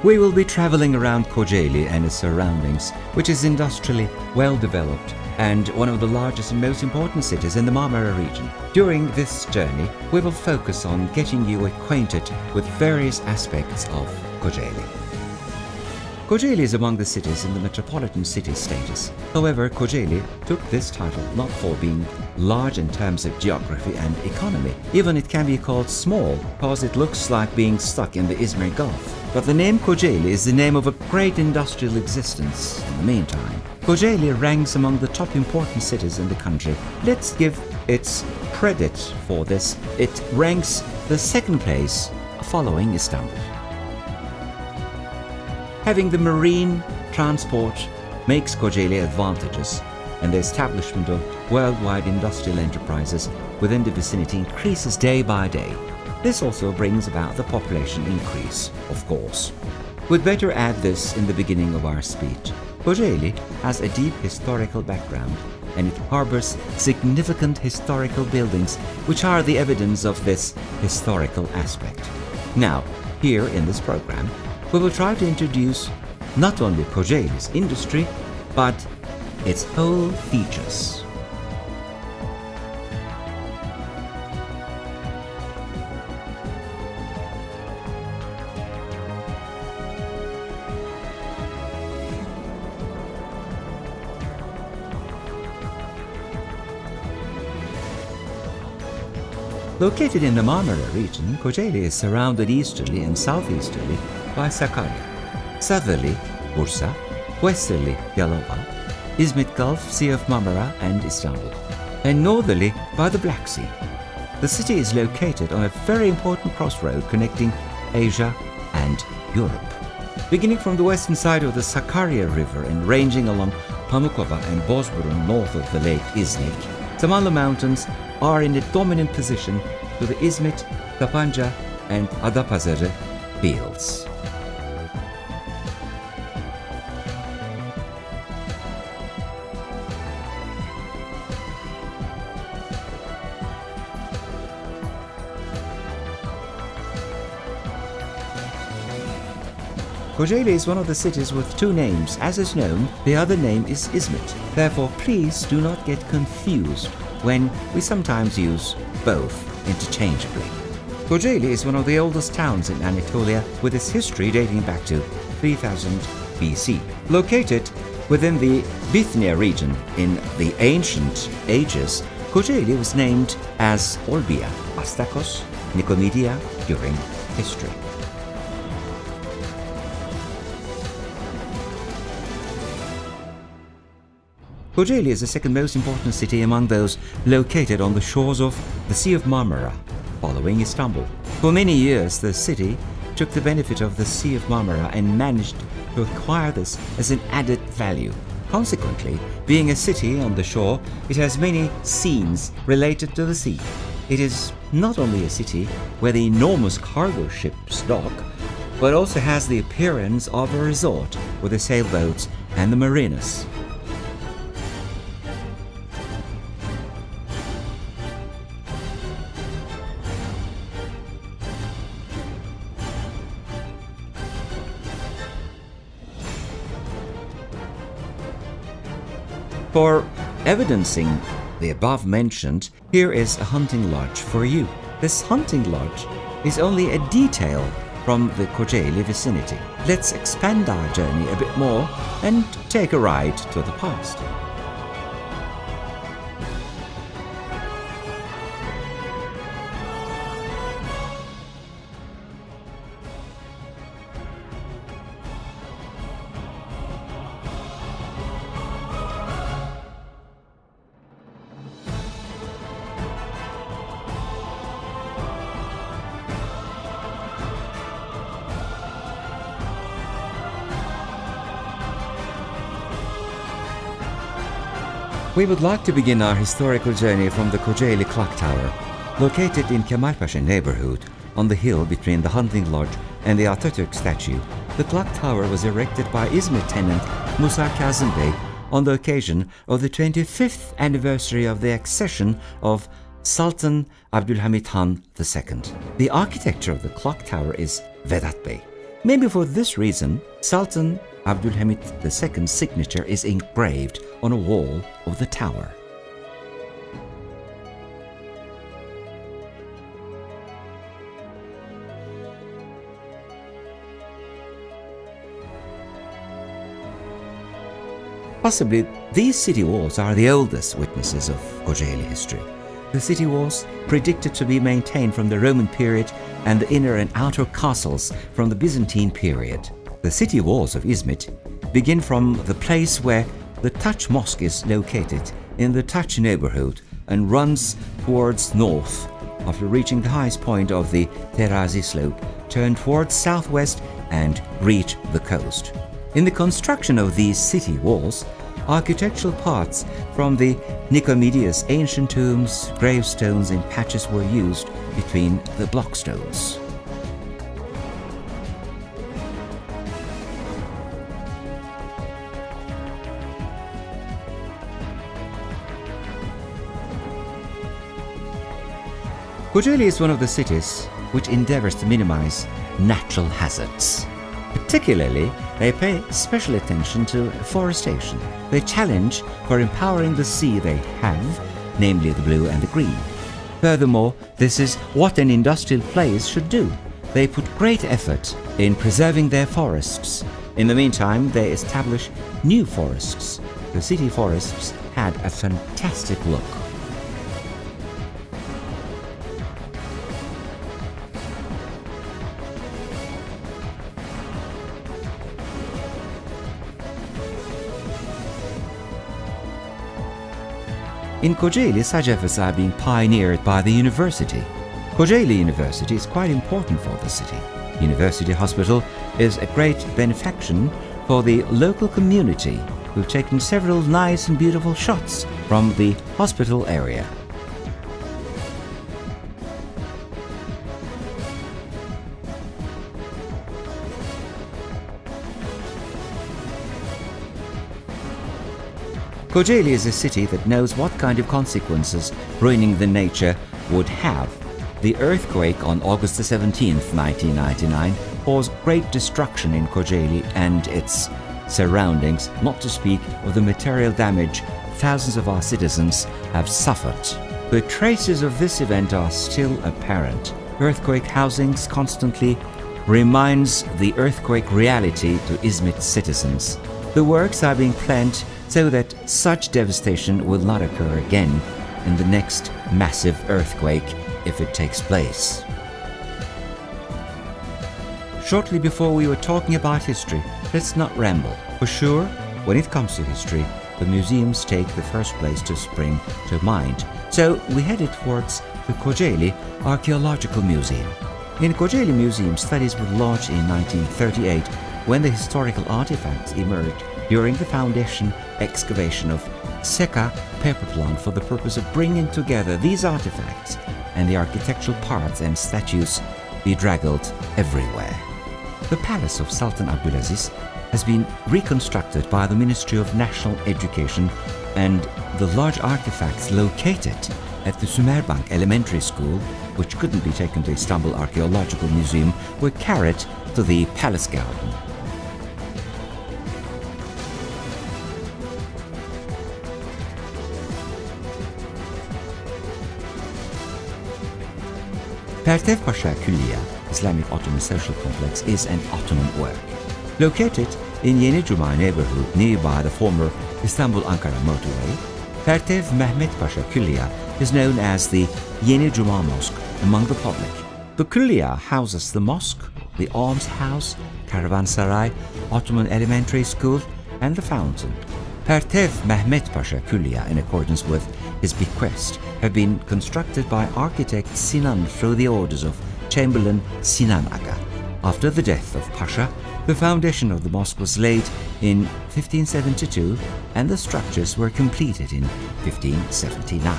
We will be traveling around Kocaeli and its surroundings, which is industrially well developed and one of the largest and most important cities in the Marmara region. During this journey, we will focus on getting you acquainted with various aspects of Kocaeli. Kocaeli is among the cities in the metropolitan city status. However, Kocaeli took this title not for being large in terms of geography and economy. Even it can be called small because it looks like being stuck in the Izmir Gulf. But the name Kocaeli is the name of a great industrial existence in the meantime. Kocaeli ranks among the top important cities in the country. Let's give its credit for this. It ranks the second place following Istanbul. Having the marine transport makes Kocaeli advantageous, and the establishment of worldwide industrial enterprises within the vicinity increases day by day. This also brings about the population increase, of course. We'd better add this in the beginning of our speech. Kocaeli has a deep historical background, and it harbors significant historical buildings which are the evidence of this historical aspect. Now, here in this program, we will try to introduce not only Kocaeli's industry, but its whole features. Located in the Marmara region, Kocaeli is surrounded easterly and southeasterly by Sakarya, southerly Bursa, westerly Yalova, Izmit Gulf, Sea of Marmara and Istanbul, and northerly by the Black Sea. The city is located on a very important crossroad connecting Asia and Europe. Beginning from the western side of the Sakarya River and ranging along Pamukova and Bozburun north of the lake Iznik, Samanlı Mountains are in a dominant position to the Izmit, Sapanca and Adapazarı fields. Kocaeli is one of the cities with two names. As is known, the other name is Izmit. Therefore, please do not get confused when we sometimes use both interchangeably. Kocaeli is one of the oldest towns in Anatolia, with its history dating back to 3000 BC. Located within the Bithynia region in the ancient ages, Kocaeli was named as Olbia, Astakos, Nicomedia during history. Kocaeli is the second most important city among those located on the shores of the Sea of Marmara, following Istanbul. For many years, the city took the benefit of the Sea of Marmara and managed to acquire this as an added value. Consequently, being a city on the shore, it has many scenes related to the sea. It is not only a city where the enormous cargo ships dock, but also has the appearance of a resort with the sailboats and the marinas. For evidencing the above mentioned, here is a hunting lodge for you. This hunting lodge is only a detail from the Kocaeli vicinity. Let's expand our journey a bit more and take a ride to the past. We would like to begin our historical journey from the Kocaeli Clock Tower. Located in Kemalpaşa neighborhood, on the hill between the hunting lodge and the Atatürk statue, the clock tower was erected by Izmir tenant Musa Kazım Bey on the occasion of the 25th anniversary of the accession of Sultan Abdülhamit Han II. The architecture of the clock tower is Vedat Bey. Maybe for this reason, Sultan Abdülhamit II's signature is engraved on a wall of the tower. Possibly, these city walls are the oldest witnesses of Kocaeli history. The city walls, predicted to be maintained from the Roman period, and the inner and outer castles from the Byzantine period. The city walls of Izmit begin from the place where the Taç Mosque is located in the Taç neighborhood and runs towards north. After reaching the highest point of the Terazi slope, turn towards southwest and reach the coast. In the construction of these city walls, architectural parts from the Nicomedes ancient tombs, gravestones and patches were used between the blockstones. Kocaeli is one of the cities which endeavors to minimize natural hazards. Particularly, they pay special attention to forestation. They challenge for empowering the sea they have, namely the blue and the green. Furthermore, this is what an industrial place should do. They put great effort in preserving their forests. In the meantime, they establish new forests. The city forests had a fantastic look. In Kocaeli, such efforts are being pioneered by the university. Kocaeli University is quite important for the city. University Hospital is a great benefaction for the local community, who've taken several nice and beautiful shots from the hospital area. Kocaeli is a city that knows what kind of consequences ruining the nature would have. The earthquake on August 17, 1999 caused great destruction in Kocaeli and its surroundings, not to speak of the material damage thousands of our citizens have suffered. The traces of this event are still apparent. Earthquake housings constantly reminds the earthquake reality to Izmit citizens. The works are being planned so that such devastation will not occur again in the next massive earthquake if it takes place. Shortly before we were talking about history, let's not ramble. For sure, when it comes to history, the museums take the first place to spring to mind. So we headed towards the Kocaeli Archaeological Museum. In Kocaeli Museum, studies were launched in 1938 when the historical artifacts emerged during the foundation excavation of Seka paper plant for the purpose of bringing together these artifacts and the architectural parts and statues bedraggled everywhere. The palace of Sultan Abdulaziz has been reconstructed by the Ministry of National Education, and the large artifacts located at the Sümerbank Elementary School, which couldn't be taken to Istanbul Archaeological Museum, were carried to the palace garden. Pertev Pasha Külliye Islamic Ottoman Social Complex is an Ottoman work. Located in Yeni Cuma neighborhood nearby the former Istanbul-Ankara motorway, Pertev Mehmet Pasha Külliye is known as the Yeni Cuma Mosque among the public. The Külliye houses the mosque, the almshouse, caravansaray, Ottoman elementary school and the fountain. Pertev Mehmet Pasha Külliye, in accordance with his bequest, have been constructed by architect Sinan through the orders of Chamberlain Sinan Aga. After the death of Pasha, the foundation of the mosque was laid in 1572 and the structures were completed in 1579.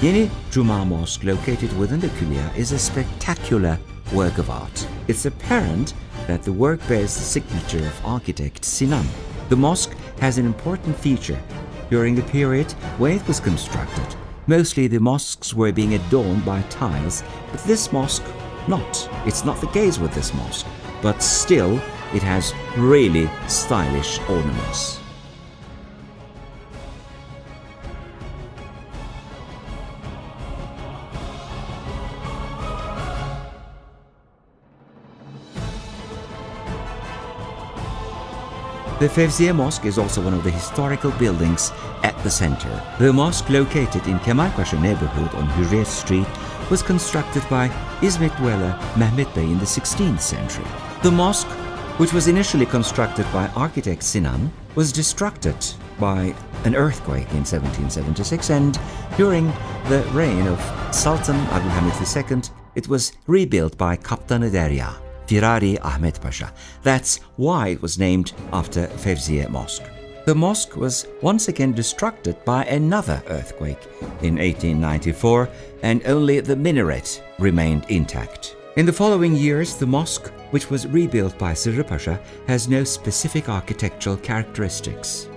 Yeni Cuma Mosque, located within the Külliye, is a spectacular work of art. It's apparent that the work bears the signature of architect Sinan. The mosque has an important feature. During the period when it was constructed, Mostly the mosques were being adorned by tiles, but this mosque not. It's not the case with this mosque, but still it has really stylish ornaments. The Fevziye Mosque is also one of the historical buildings at the center. The mosque, located in Kemalpaşa neighborhood on Hürriyet Street, was constructed by İzmitliler Mehmet Bey in the 16th century. The mosque, which was initially constructed by architect Sinan, was destructed by an earthquake in 1776, and during the reign of Sultan Abdülhamit II, it was rebuilt by Kaptanı Derya, Firari Ahmet Pasha. That's why it was named after Fevziye Mosque. The mosque was once again destructed by another earthquake in 1894, and only the minaret remained intact. In the following years, the mosque, which was rebuilt by Sırrı Pasha, has no specific architectural characteristics.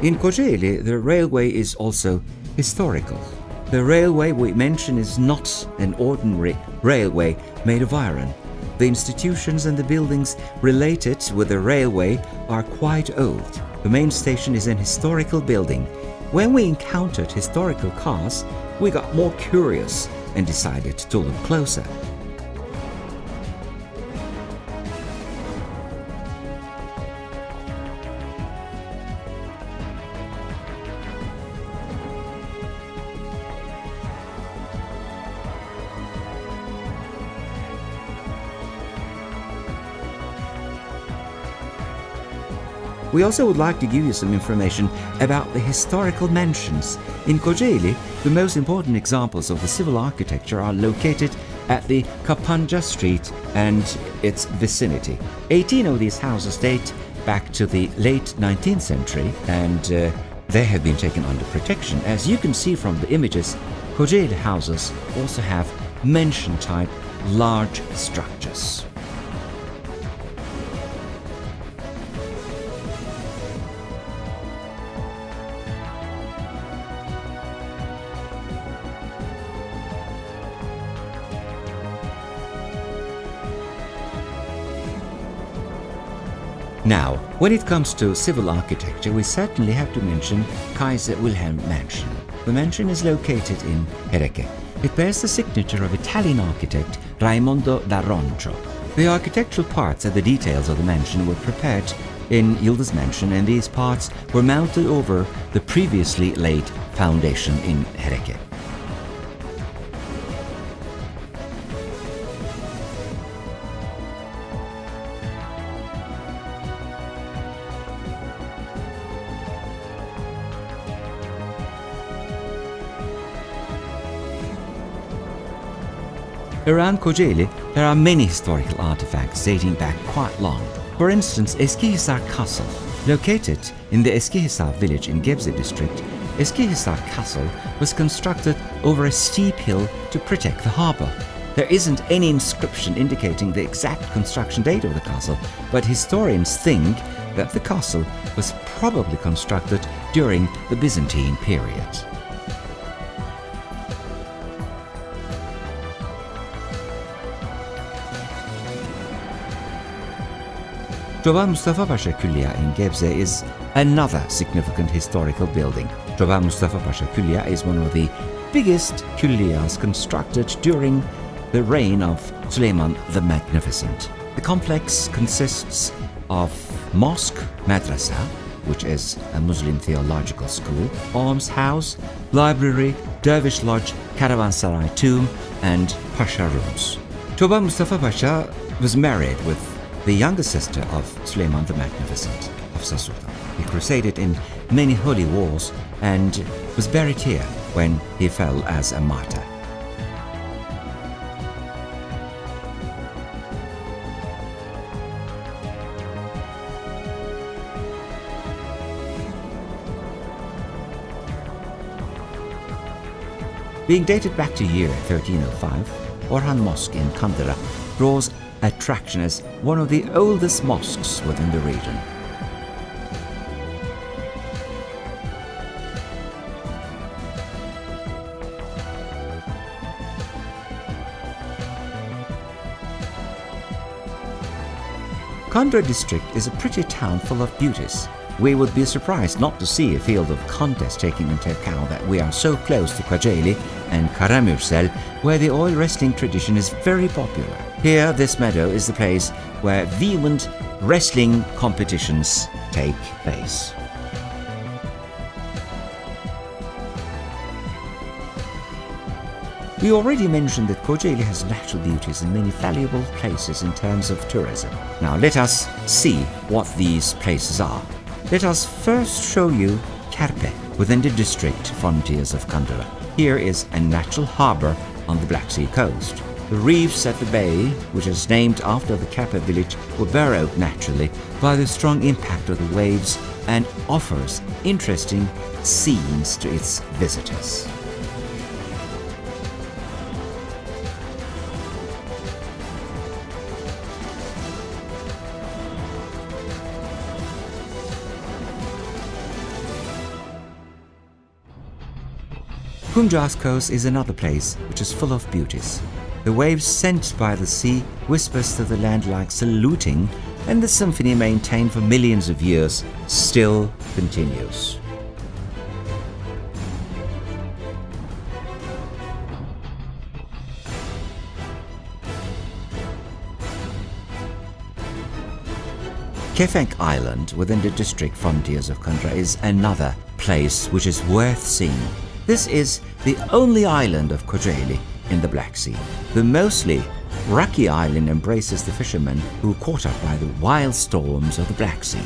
In Kocaeli, the railway is also historical. The railway we mention is not an ordinary railway made of iron. The institutions and the buildings related with the railway are quite old. The main station is an historical building. When we encountered historical cars, we got more curious and decided to look closer. We also would like to give you some information about the historical mansions. In Kocaeli, the most important examples of the civil architecture are located at the Kapanca Street and its vicinity. 18 of these houses date back to the late 19th century, and they have been taken under protection. As you can see from the images, Kocaeli houses also have mansion-type large structures. Now, when it comes to civil architecture, we certainly have to mention Kaiser Wilhelm Mansion. The mansion is located in Hereke. It bears the signature of Italian architect Raimondo da Roncho. The architectural parts and the details of the mansion were prepared in Yıldız Mansion, and these parts were mounted over the previously laid foundation in Hereke. Around Kocaeli, there are many historical artifacts dating back quite long. For instance, Eskihisar Castle. Located in the Eskihisar village in Gebze district, Eskihisar Castle was constructed over a steep hill to protect the harbor. There isn't any inscription indicating the exact construction date of the castle, but historians think that the castle was probably constructed during the Byzantine period. Çoban Mustafa Pasha Külliye in Gebze is another significant historical building. Çoban Mustafa Pasha Külliye is one of the biggest külliyas constructed during the reign of Süleyman the Magnificent. The complex consists of mosque, madrasa, which is a Muslim theological school, almshouse, library, dervish lodge, caravansaray tomb, and pasha rooms. Çoban Mustafa Pasha was married with the younger sister of Süleyman the Magnificent, Hafsa Sultan. He crusaded in many holy wars and was buried here when he fell as a martyr. Being dated back to year 1305, Orhan Mosque in Kandilli draws attraction as one of the oldest mosques within the region. Kandilli district is a pretty town full of beauties. We would be surprised not to see a field of contest taking into account that we are so close to Kocaeli and Karamürsel, where the oil wrestling tradition is very popular. Here, this meadow is the place where vehement wrestling competitions take place. We already mentioned that Kocaeli has natural beauties and many valuable places in terms of tourism. Now let us see what these places are. Let us first show you Kerpe, within the district frontiers of Kandilli. Here is a natural harbor on the Black Sea coast. The reefs at the bay, which is named after the Kerpe village, were burrowed naturally by the strong impact of the waves and offers interesting scenes to its visitors. Kumcas Coast is another place which is full of beauties. The waves sent by the sea whispers to the land like saluting, and the symphony maintained for millions of years still continues. Kefenk Island within the district frontiers of Kandilli is another place which is worth seeing. This is the only island of Kocaeli in the Black Sea. The mostly rocky island embraces the fishermen who are caught up by the wild storms of the Black Sea.